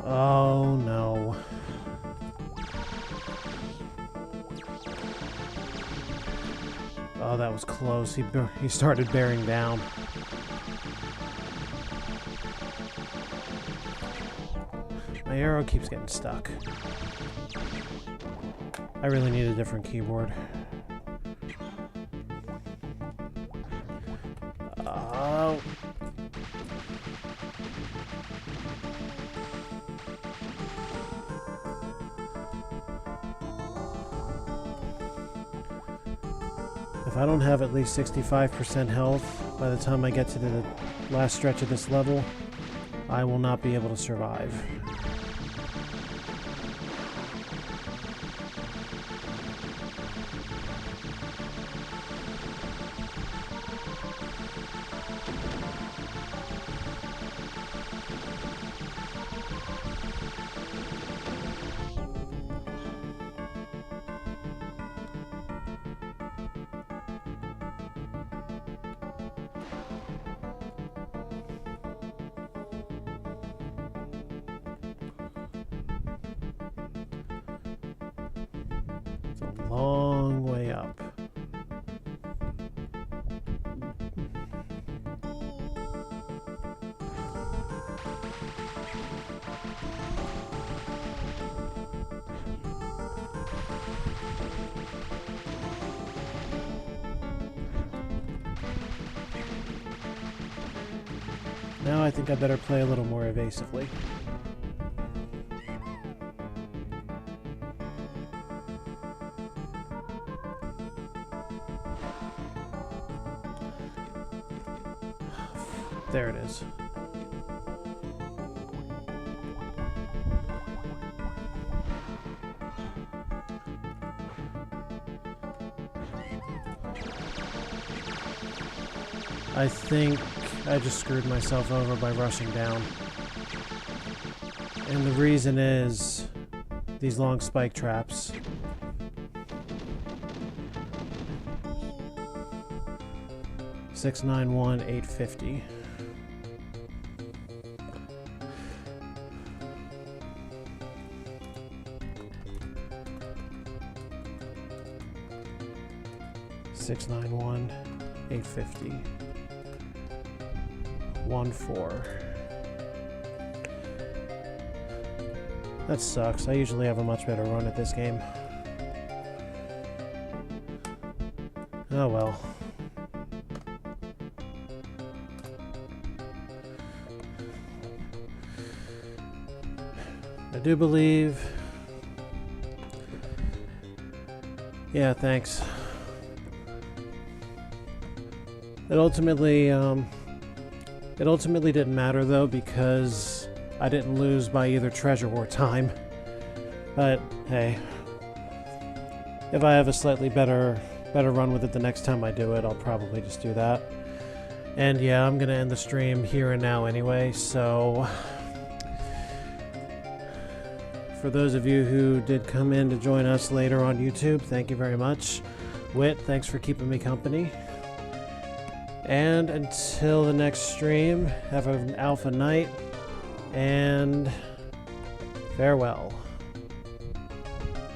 Oh no. Oh, that was close. He started bearing down. My arrow keeps getting stuck. I really need a different keyboard. Oh. If I don't have at least 65% health by the time I get to the last stretch of this level, I will not be able to survive. Long way up. Now I think I better play a little more evasively. There it is. I think I just screwed myself over by rushing down. And the reason is these long spike traps. $691, $850. $691, $850. 1-4. That sucks. I usually have a much better run at this game. Oh well. I do believe... Yeah, thanks. It ultimately didn't matter though, because I didn't lose by either treasure or time. But hey, if I have a slightly better run with it the next time I do it, I'll probably just do that. And yeah, I'm gonna end the stream here and now anyway, so for those of you who did come in to join us later on YouTube, thank you very much. Wit, thanks for keeping me company. And until the next stream, have an alpha night, and farewell.